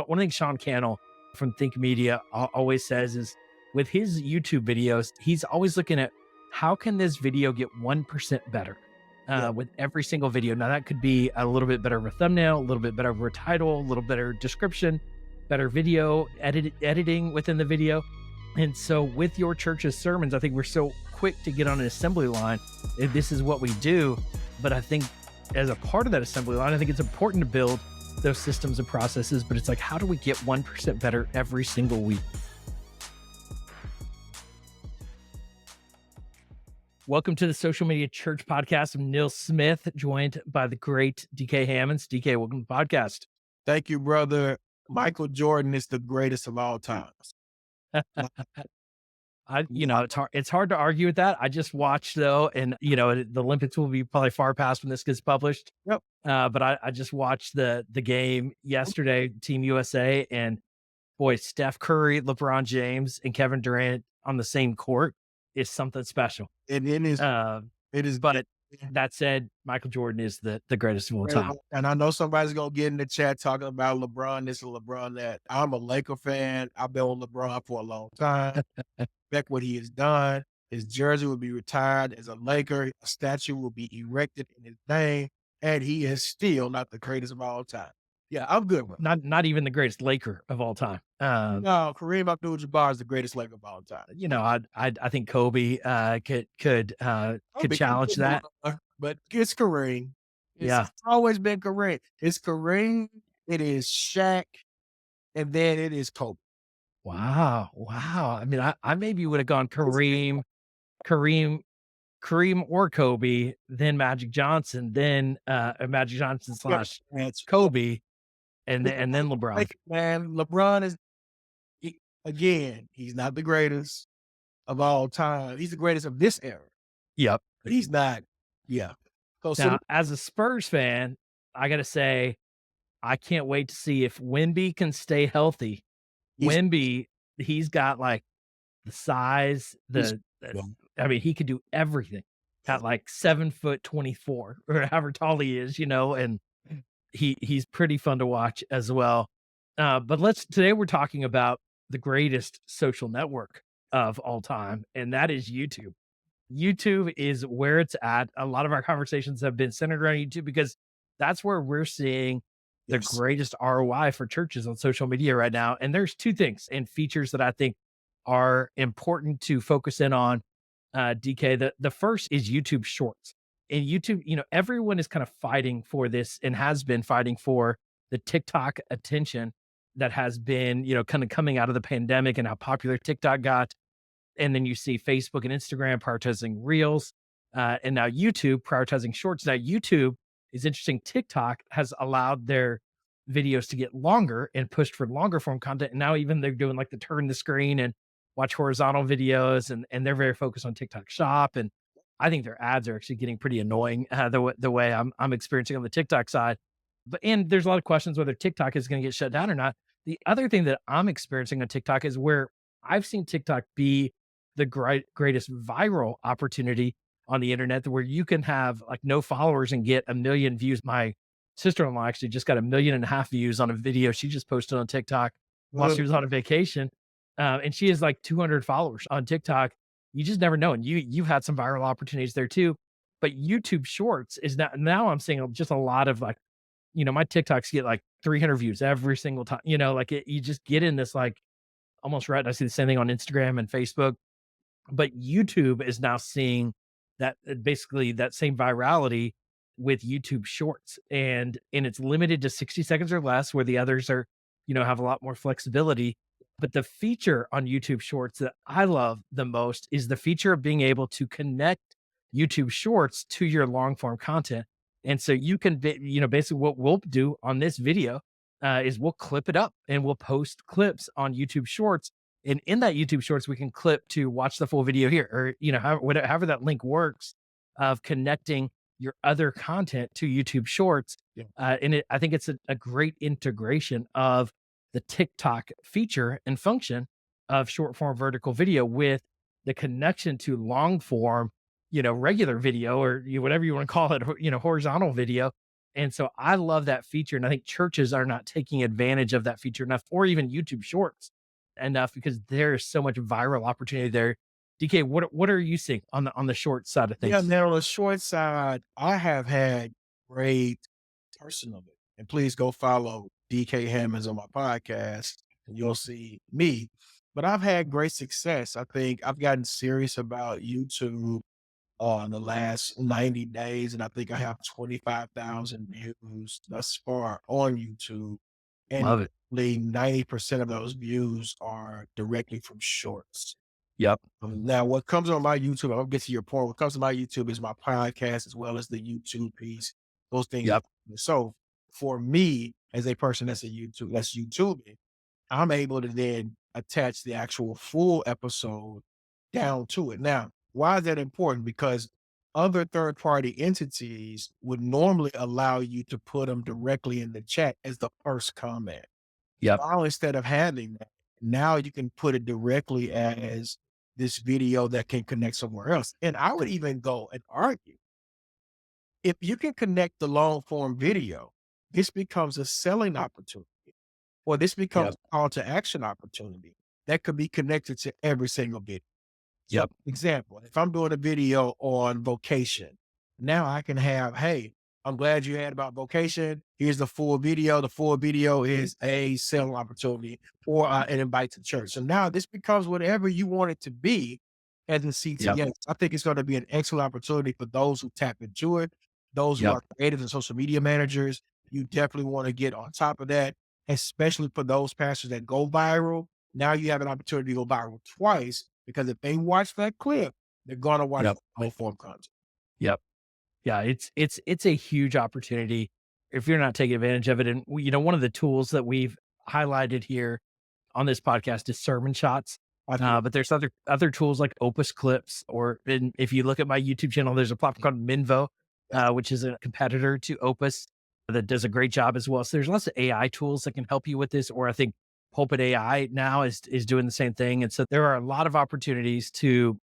One thing Sean Cannell from Think Media always says is with his YouTube videos, he's always looking at how can this video get 1% better Yeah. with every single video. Now that could be a little bit better of a thumbnail, a little bit better of a title, a little better description, better video editing within the video. And so with your church's sermons, I think we're so quick to get on an assembly line. This is what we do. But I think as a part of that assembly line, I think it's important to build those systems and processes, but it's like, how do we get 1% better every single week? Welcome to the Social Media Church podcast. I'm Nils Smith, joined by the great DK Hammonds. DK, welcome to the podcast. Thank you, brother. Michael Jordan is the greatest of all times. It's hard to argue with that. I just watched though, and the Olympics will be probably far past when this gets published. Yep. But I just watched the game yesterday, Team USA, and boy, Steph Curry, LeBron James, and Kevin Durant on the same court is something special. And it is. But that said, Michael Jordan is the greatest of all time. And I know somebody's gonna get in the chat talking about LeBron this and LeBron that. I'm a Laker fan. I've been with LeBron for a long time. Respect what he has done. His jersey will be retired as a Laker. A statue will be erected in his name, and he is still not the greatest of all time. Yeah, I'm good with it. Not even the greatest Laker of all time. No, Kareem Abdul-Jabbar is the greatest Laker of all time. I think Kobe could challenge that. But it's Kareem. It's always been Kareem. It's Kareem. It is Shaq, and then it is Kobe. Wow. I mean, I maybe would have gone Kareem or Kobe, then Magic Johnson, then Magic Johnson / Kobe, and then LeBron. Man, LeBron is again. He's not the greatest of all time. He's the greatest of this era. Yep, but he's not. Yeah. Now, as a Spurs fan, I got to say, I can't wait to see if Wemby can stay healthy. Wemby, he's got like the size, he could do everything at like 7'24" or however tall he is, and he's pretty fun to watch as well. But today we're talking about the greatest social network of all time, and that is YouTube. YouTube is where it's at. A lot of our conversations have been centered around YouTube because that's where we're seeing the greatest ROI for churches on social media right now. And there's two things and features that I think are important to focus in on, DK. The first is YouTube Shorts. And YouTube, everyone is kind of fighting for this and has been fighting for the TikTok attention that has been, kind of coming out of the pandemic and how popular TikTok got. And then you see Facebook and Instagram prioritizing Reels, and now YouTube prioritizing Shorts. Now YouTube is interesting. TikTok has allowed their videos to get longer and pushed for longer form content. And now even they're doing like the turn the screen and watch horizontal videos, and they're very focused on TikTok Shop. And I think their ads are actually getting pretty annoying the way I'm experiencing on the TikTok side. And there's a lot of questions whether TikTok is going to get shut down or not. The other thing that I'm experiencing on TikTok is where I've seen TikTok be the greatest viral opportunity on the internet, where you can have like no followers and get 1 million views. My sister-in-law actually just got 1.5 million views on a video she just posted on TikTok while she was on a vacation. And she has like 200 followers on TikTok. You just never know. And you've had some viral opportunities there too. But YouTube Shorts is now I'm seeing just a lot of like, my TikToks get like 300 views every single time, you just get in this like almost right. I see the same thing on Instagram and Facebook. But YouTube is now seeing that basically that same virality with YouTube Shorts, and it's limited to 60 seconds or less, where the others are, have a lot more flexibility. But the feature on YouTube Shorts that I love the most is the feature of being able to connect YouTube Shorts to your long form content. And so you can, basically what we'll do on this video is we'll clip it up and we'll post clips on YouTube Shorts. And in that YouTube Shorts, we can clip to watch the full video here, or, however that link works of connecting your other content to YouTube Shorts. Yeah. I think it's a great integration of the TikTok feature and function of short form vertical video with the connection to long form, regular video, or whatever you want to call it, horizontal video. And so I love that feature. And I think churches are not taking advantage of that feature enough, or even YouTube Shorts enough, because there's so much viral opportunity there. DK, what are you seeing on the short side of Yeah, things? man, on the short side, I have had great personally, and please go follow DK Hammonds on my podcast, and you'll see me. But I've had great success. I think I've gotten serious about YouTube in the last 90 days, and I think I have 25,000 views thus far on YouTube. And Love it. 90% of those views are directly from shorts. Yep. Now, what comes on my YouTube, I'm gonna get to your point. What comes on my YouTube is my podcast as well as the YouTube piece. Those things. Yep. So for me, as a person that's YouTubing, I'm able to then attach the actual full episode down to it. Now, why is that important? Because other third party entities would normally allow you to put them directly in the chat as the first comment. Yep. Now, instead of having that, now you can put it directly as this video that can connect somewhere else. And I would even go and argue if you can connect the long form video, this becomes a selling opportunity, or this becomes Yep. a call to action opportunity that could be connected to every single video. So, Yep. example, if I'm doing a video on vocation, now I can have, hey, I'm glad you had about vocation. Here's the full video. The full video is a selling opportunity or an invite to church. So now this becomes whatever you want it to be as a Yep. CTS. I think it's going to be an excellent opportunity for those who tap into it, those who Yep. are creatives and social media managers. You definitely want to get on top of that, especially for those pastors that go viral. Now you have an opportunity to go viral twice because if they watch that clip, they're going to watch Yep. the long form content. Yep. Yeah, it's a huge opportunity if you're not taking advantage of it. And one of the tools that we've highlighted here on this podcast is sermon shots. I think But there's other tools like Opus Clips, or if you look at my YouTube channel, there's a platform called Minvo, yes, which is a competitor to Opus that does a great job as well. So there's lots of AI tools that can help you with this. Or I think Pulpit AI now is doing the same thing. And so there are a lot of opportunities to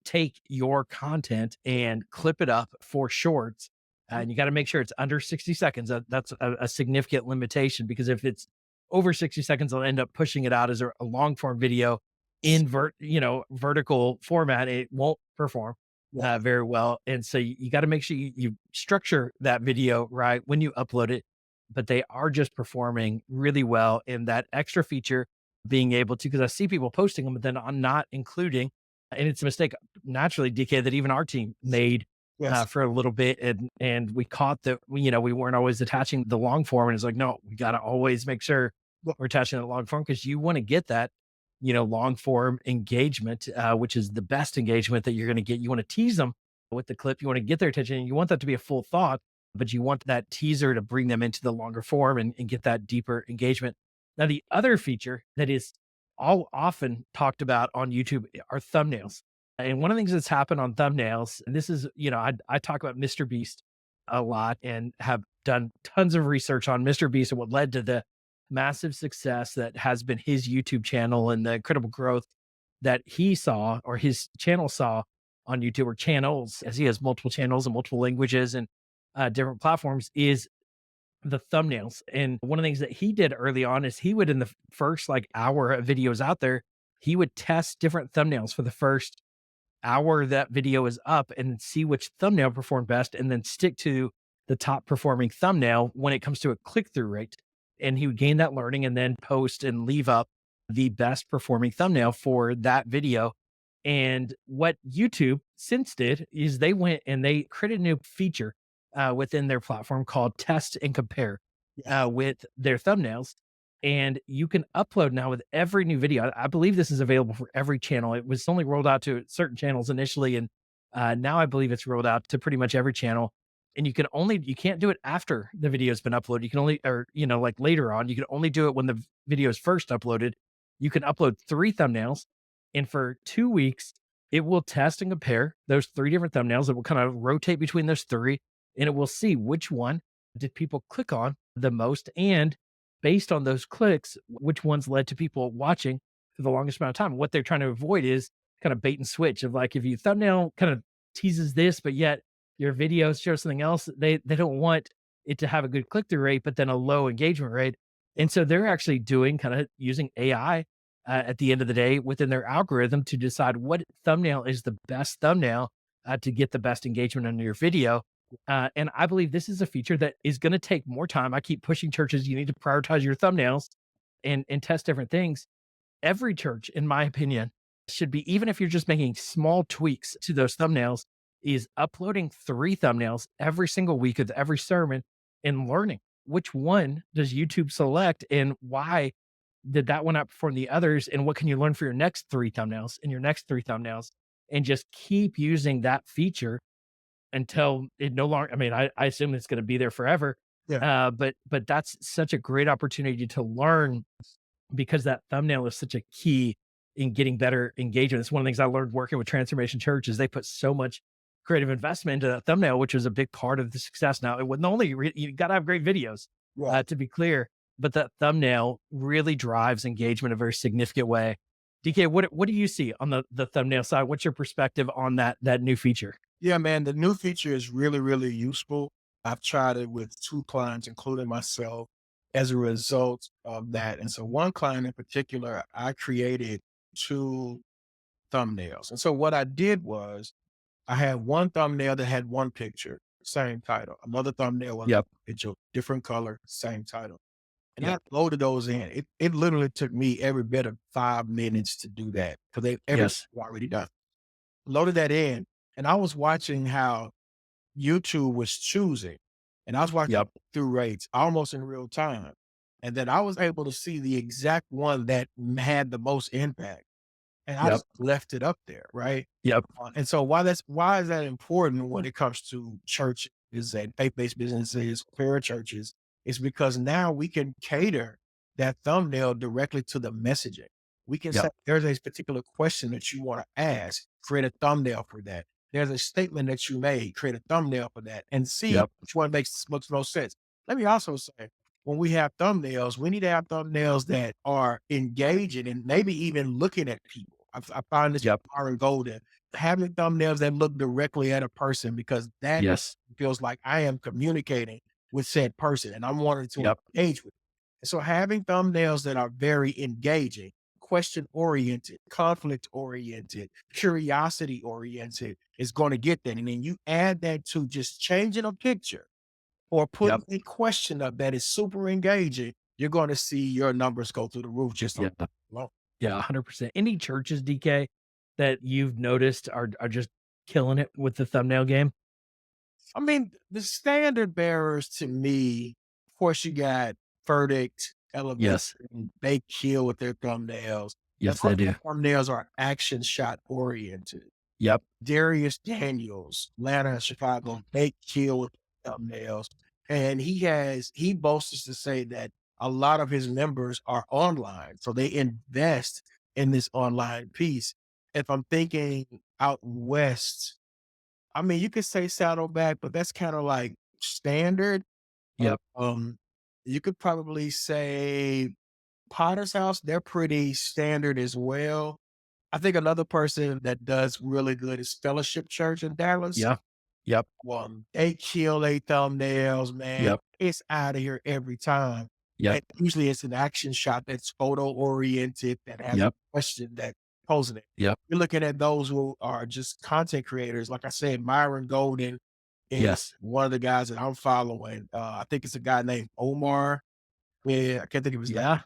take your content and clip it up for shorts. And you got to make sure it's under 60 seconds. That's a significant limitation, because if it's over 60 seconds, they'll end up pushing it out as a long form video in vertical format. It won't perform yeah, very well. And so you got to make sure you structure that video right when you upload it, but they are just performing really well in that extra feature being able to, because I see people posting them, but then I'm not including, and it's a mistake naturally, DK, that even our team made yes, for a little bit, and we caught that we weren't always attaching the long form, and it's like, no, we got to always make sure yeah, we're attaching the long form, because you want to get that long form engagement, which is the best engagement that you're going to get. You want to tease them with the clip, you want to get their attention, and you want that to be a full thought, but you want that teaser to bring them into the longer form and get that deeper engagement. Now, the other feature that is all often talked about on YouTube are thumbnails. And one of the things that's happened on thumbnails, and this is, I talk about Mr. Beast a lot and have done tons of research on Mr. Beast and what led to the massive success that has been his YouTube channel and the incredible growth that he saw, or his channel saw on YouTube, or channels, as he has multiple channels and multiple languages and different platforms, is the thumbnails. And one of the things that he did early on is he would, in the first like hour of videos out there, he would test different thumbnails for the first hour that video is up and see which thumbnail performed best, and then stick to the top performing thumbnail when it comes to a click through rate. And he would gain that learning and then post and leave up the best performing thumbnail for that video. And what YouTube since did is they went and they created a new feature within their platform called Test and Compare yeah, with their thumbnails. And you can upload now with every new video. I believe this is available for every channel. It was only rolled out to certain channels initially, and now I believe it's rolled out to pretty much every channel. And you can't do it after the video has been uploaded. You can only, or like later on, you can only do it when the video is first uploaded. You can upload 3 thumbnails, and for 2 weeks, it will test and compare those 3 different thumbnails. It will kind of rotate between those 3, and it will see which one did people click on the most, and based on those clicks, which ones led to people watching for the longest amount of time. What they're trying to avoid is kind of bait and switch of like, if you thumbnail kind of teases this, but yet your videos show something else, they don't want it to have a good click through rate, but then a low engagement rate. And so they're actually doing kind of using AI at the end of the day within their algorithm to decide what thumbnail is the best thumbnail to get the best engagement on your video. And I believe this is a feature that is going to take more time. I keep pushing churches, you need to prioritize your thumbnails and test different things. Every church, in my opinion, should be, even if you're just making small tweaks to those thumbnails, is uploading 3 thumbnails every single week of every sermon and learning which one does YouTube select and why did that one outperform the others, and what can you learn for your next 3 thumbnails and your next 3 thumbnails, and just keep using that feature until it no longer, I mean, I assume it's gonna be there forever, Yeah. but that's such a great opportunity to learn because that thumbnail is such a key in getting better engagement. It's one of the things I learned working with Transformation Church is they put so much creative investment into that thumbnail, which was a big part of the success. Now, it wasn't only you got to have great videos, Right. to be clear, but that thumbnail really drives engagement in a very significant way. DK, what do you see on the thumbnail side? What's your perspective on that new feature? Yeah, man, the new feature is really, really useful. I've tried it with 2 clients, including myself, as a result of that. And so one client in particular, I created 2 thumbnails. And so what I did was I had one thumbnail that had one picture, same title. Another thumbnail was Yep. a picture, different color, same title. And I Yep. loaded those in. It literally took me every bit of 5 minutes to do that because everything Yes. was already done. Loaded that in, and I was watching how YouTube was choosing, and I was watching Yep. through rates almost in real time. And then I was able to see the exact one that had the most impact. And I Yep. just left it up there, right? Yep. And so why is that important when it comes to churches and faith-based businesses, churches, is because now we can cater that thumbnail directly to the messaging. We can say Yep. there's a particular question that you want to ask, create a thumbnail for that. There's a statement that you made, create a thumbnail for that, and see Yep. which one makes most sense. Let me also say, when we have thumbnails, we need to have thumbnails that are engaging and maybe even looking at people. I find this with Yep. Myron Golden, having thumbnails that look directly at a person because that Yes. feels like I am communicating with said person and I'm wanting to Yep. engage with. And so having thumbnails that are very engaging, question oriented, conflict oriented, curiosity oriented is going to get that. And then you add that to just changing a picture or Yep. putting a question up that is super engaging, you're going to see your numbers go through the roof just on Yeah. that alone. Yeah, 100%. Any churches, DK, that you've noticed are just killing it with the thumbnail game? I mean, the standard bearers to me, of course, you got Verdict, Elevation, Yes. they kill with their thumbnails. And Yes, some they of do. the thumbnails are action shot oriented. Yep. Darius Daniels, Atlanta and Chicago, they kill with thumbnails. And he boasts to say that a lot of his members are online. So they invest in this online piece. If I'm thinking out west, I mean, you could say Saddleback, but that's kind of like standard. Yep. Um, you could probably say Potter's House, they're pretty standard as well. I think another person that does really good is Fellowship Church in Dallas. Yeah. Yep. They kill their thumbnails, man. Yep. It's out of here every time. Yep. And usually it's an action shot that's photo oriented, that has a Yep. question that posing it. Yep. You're looking at those who are just content creators. Like I said, Myron Golden is Yes. one of the guys that I'm following. I think it's a guy named Omar. Yeah, I can't think of his name. Yeah.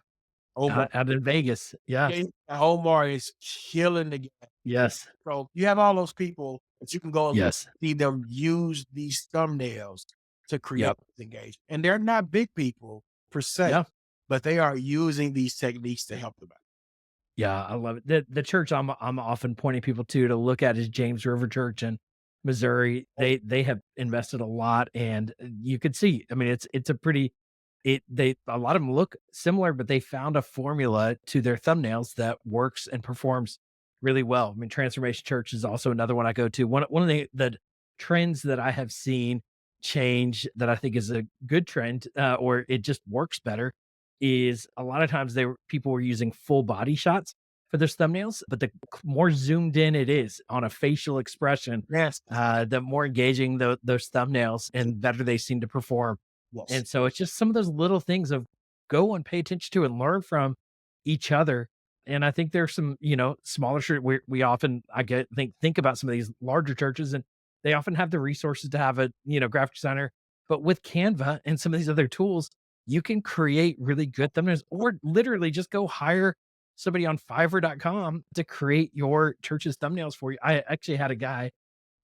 Omar. Out in Vegas. Yeah. Yeah, Omar is killing the game. Yes. So you have all those people that you can go and look, Yes. see them use these thumbnails to create Yep. engagement. And they're not big people per se, Yeah. but they are using these techniques to help them out. Yeah, I love it. The church I'm often pointing people to look at is James River Church in Missouri. They have invested a lot, and you could see. I mean, it's a pretty they a lot of them look similar, but they found a formula to their thumbnails that works and performs really well. I mean, Transformation Church is also another one I go to. One of the trends that I have seen change that I think is a good trend, or it just works better, is a lot of times people were using full body shots for their thumbnails, but the more zoomed in it is on a facial expression, Yes. the more engaging those thumbnails and better they seem to perform. Yes. And so it's just some of those little things of go and pay attention to and learn from each other. And I think there's some, smaller church we often I get think about some of these larger churches, and they often have the resources to have a, graphic designer. But with Canva and some of these other tools, you can create really good thumbnails, or literally just go hire somebody on Fiverr.com to create your church's thumbnails for you. I actually had a guy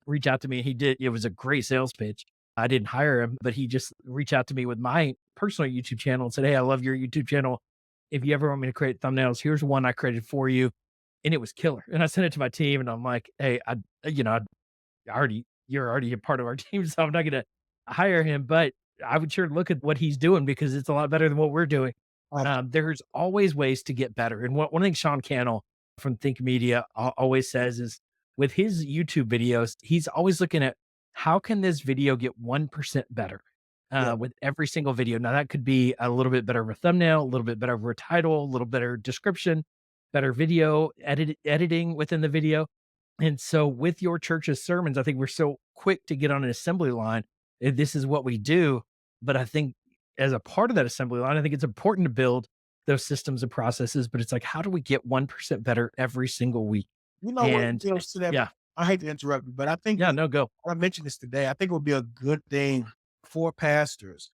reach out to me. It was a great sales pitch. I didn't hire him, but he just reached out to me with my personal YouTube channel and said, "Hey, I love your YouTube channel. If you ever want me to create thumbnails, here's one I created for you." And it was killer. And I sent it to my team and I'm like, "Hey, you're already a part of our team, so I'm not gonna hire him, but I would sure look at what he's doing because it's a lot better than what we're doing." There's always ways to get better. And one thing Sean Cannell from Think Media always says is with his YouTube videos, he's always looking at how can this video get 1% better Yeah. with every single video. Now that could be a little bit better of a thumbnail, a little bit better of a title, a little better description, better video editing within the video. And so with your church's sermons, I think we're so quick to get on an assembly line. This is what we do. But I think as a part of that assembly line, I think it's important to build those systems and processes. But it's like, how do we get 1% better every single week? You know what And deals to that? yeah, I hate to interrupt you, but I think yeah, no, go. I mentioned this today. I think it would be a good thing for pastors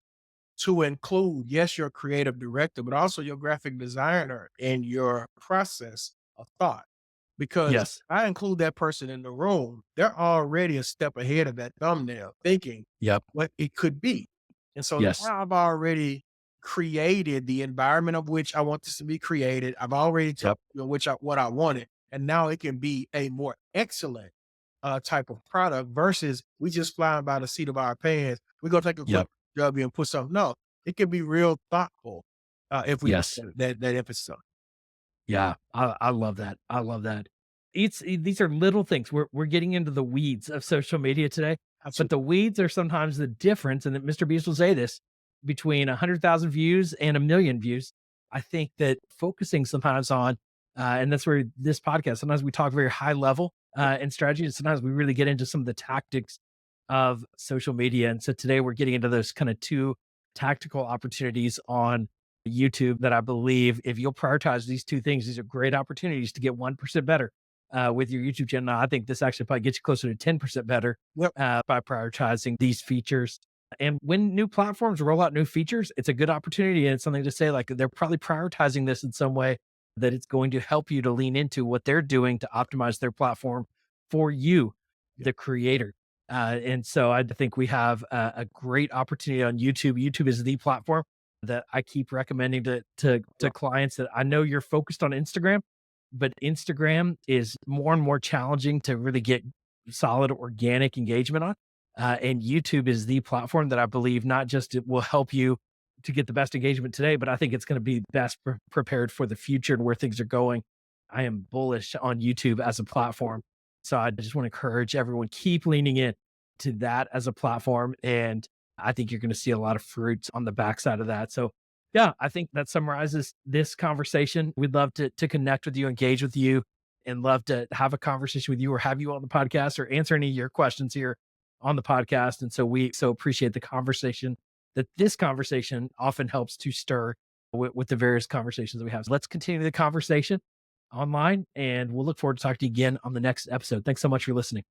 to include, yes, your creative director, but also your graphic designer in your process of thought. Because Yes. I include that person in the room, they're already a step ahead of that thumbnail, thinking Yep. what it could be. And so Yes. now I've already created the environment of which I want this to be created. I've already told Yep. you what I wanted. And now it can be a more excellent type of product versus we just flying by the seat of our pants. We're gonna take a quick Yep. W and put something. No, it can be real thoughtful if we put Yes. that emphasis on. Yeah, I love that. I love that. These are little things. We're getting into the weeds of social media today, but Absolutely. the weeds are sometimes the difference. And that Mr. Beast will say this between 100,000 views and 1,000,000 views. I think that focusing sometimes on, and that's where this podcast. Sometimes we talk very high level and strategy, and sometimes we really get into some of the tactics of social media. And so today we're getting into those kind of two tactical opportunities on YouTube that I believe if you'll prioritize these two things, these are great opportunities to get 1% better with your YouTube channel. Now, I think this actually probably gets you closer to 10% better Yep. by prioritizing these features. And when new platforms roll out new features, it's a good opportunity and it's something to say like they're probably prioritizing this in some way that it's going to help you to lean into what they're doing to optimize their platform for you, Yeah. the creator. And so I think we have a great opportunity on YouTube. YouTube is the platform that I keep recommending to clients that I know you're focused on Instagram, but Instagram is more and more challenging to really get solid organic engagement on. And YouTube is the platform that I believe not just it will help you to get the best engagement today, but I think it's going to be best prepared for the future and where things are going. I am bullish on YouTube as a platform. So I just want to encourage everyone keep leaning in to that as a platform. And I think you're going to see a lot of fruits on the backside of that. So, yeah, I think that summarizes this conversation. We'd love to connect with you, engage with you, and love to have a conversation with you or have you on the podcast or answer any of your questions here on the podcast. And so we so appreciate the conversation that this conversation often helps to stir with the various conversations that we have. So let's continue the conversation online and we'll look forward to talking to you again on the next episode. Thanks so much for listening.